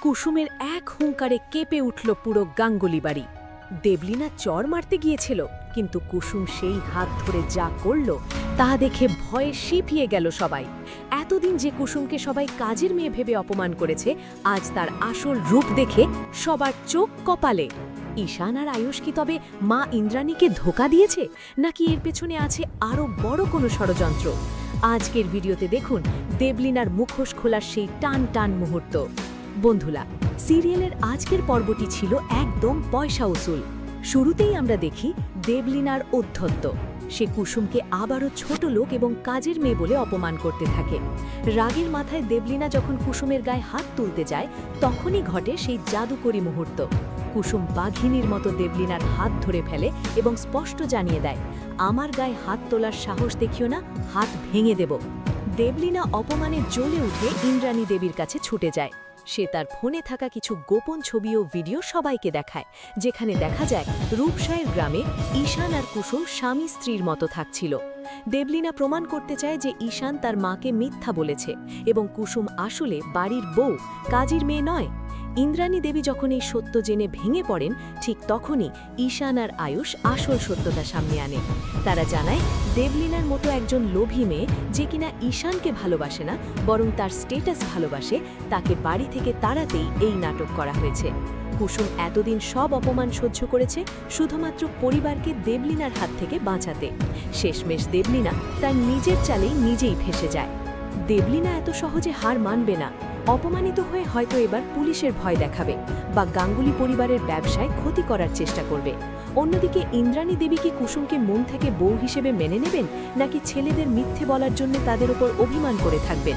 কুসুমের এক হুঙ্কারে কেঁপে উঠল পুরো গাঙ্গুলি বাড়ি। দেবলীনা চড় মারতে গিয়েছিল, কিন্তু কুসুম সেই হাত ধরে যা করল তা দেখে ভয়ে শিপিয়ে গেল সবাই। এতদিন যে কুসুমকে সবাই কাজের মেয়ে ভেবে অপমান করেছে, আজ তার আসল রূপ দেখে সবার চোখ কপালে। ঈশান আর আয়ুষ কি তবে মা ইন্দ্রাণীকে ধোঁকা দিয়েছে, নাকি এর পেছনে আছে আরও বড় কোনো ষড়যন্ত্র? আজকের ভিডিওতে দেখুন দেবলীনার মুখোশ খোলার সেই টান টান মুহূর্ত। বন্ধুরা, সিরিয়ালের আজকের পর্বটি ছিল একদম পয়সা উসুল। শুরুতেই আমরা দেখি দেবলীনার ঔদ্ধত্য। সে কুসুমকে আবারও ছোট লোক এবং কাজের মেয়ে বলে অপমান করতে থাকে। রাগের মাথায় দেবলীনা যখন কুসুমের গায়ে হাত তুলতে যায়, তখনই ঘটে সেই জাদুকরী মুহূর্ত। কুসুম বাঘিনীর মতো দেবলীনার হাত ধরে ফেলে এবং স্পষ্ট জানিয়ে দেয়, আমার গায়ে হাত তোলার সাহস দেখিও না, হাত ভেঙে দেব। দেবলীনা অপমানে জ্বলে উঠে ইন্দ্রাণী দেবীর কাছে ছুটে যায়। সে তার ফোনে থাকা কিছু গোপন ছবি ও ভিডিও সবাইকে দেখায়, যেখানে দেখা যায় রূপসায়ের গ্রামে ঈশান আর কুসুম স্বামী স্ত্রীর মতো থাকছিল। দেবলীনা প্রমাণ করতে চায় যে ঈশান তার মাকে মিথ্যা বলেছে এবং কুসুম আসলে বাড়ির বউ, কাজের মেয়ে নয়। ইন্দ্রাণী দেবী যখন এই সত্য জেনে ভেঙে পড়েন, ঠিক তখনই ঈশান আর আয়ুষ আসল সত্যতা সামনে আনে। তারা জানায় দেবলীনার মতো একজন লোভী মেয়ে, যে কিনা ঈশানকে ভালোবাসে না বরং তার স্টেটাস ভালোবাসে, তাকে বাড়ি থেকে তাড়াতেই এই নাটক করা হয়েছে। কুসুম এতদিন সব অপমান সহ্য করেছে শুধুমাত্র পরিবারকে দেবলীনার হাত থেকে বাঁচাতে। শেষমেশ দেবলীনা তার নিজের চালেই নিজেই ফেঁসে যায়। দেবলীনা এত সহজে হার মানবে না। অপমানিত হয়ে হয়তো এবার পুলিশের ভয় দেখাবে বা গাঙ্গুলি পরিবারের ব্যবসায় ক্ষতি করার চেষ্টা করবে। অন্যদিকে ইন্দ্রাণী দেবী কি কুসুমকে মন থেকে বউ হিসেবে মেনে নেবেন, নাকি ছেলেদের মিথ্যে বলার জন্য তাদের উপর অভিমান করে থাকবেন?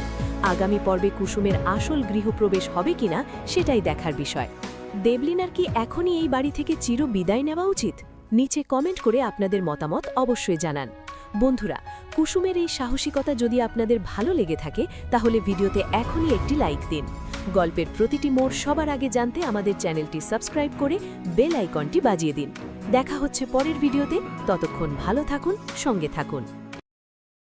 আগামী পর্বে কুসুমের আসল গৃহপ্রবেশ হবে কিনা সেটাই দেখার বিষয়। দেবলীনার কি এখনই এই বাড়ি থেকে চির বিদায় নেওয়া উচিত? নিচে কমেন্ট করে আপনাদের মতামত অবশ্যই জানান। বন্ধুরা, কুসুমের এই সাহসিকতা যদি আপনাদের ভালো লেগে থাকে, তাহলে ভিডিওতে এখনই একটি লাইক দিন। গল্পের প্রতিটি মোড় সবার আগে জানতে আমাদের চ্যানেলটি সাবস্ক্রাইব করে বেল আইকনটি বাজিয়ে দিন। দেখা হচ্ছে পরের ভিডিওতে। ততক্ষণ ভালো থাকুন, সঙ্গে থাকুন।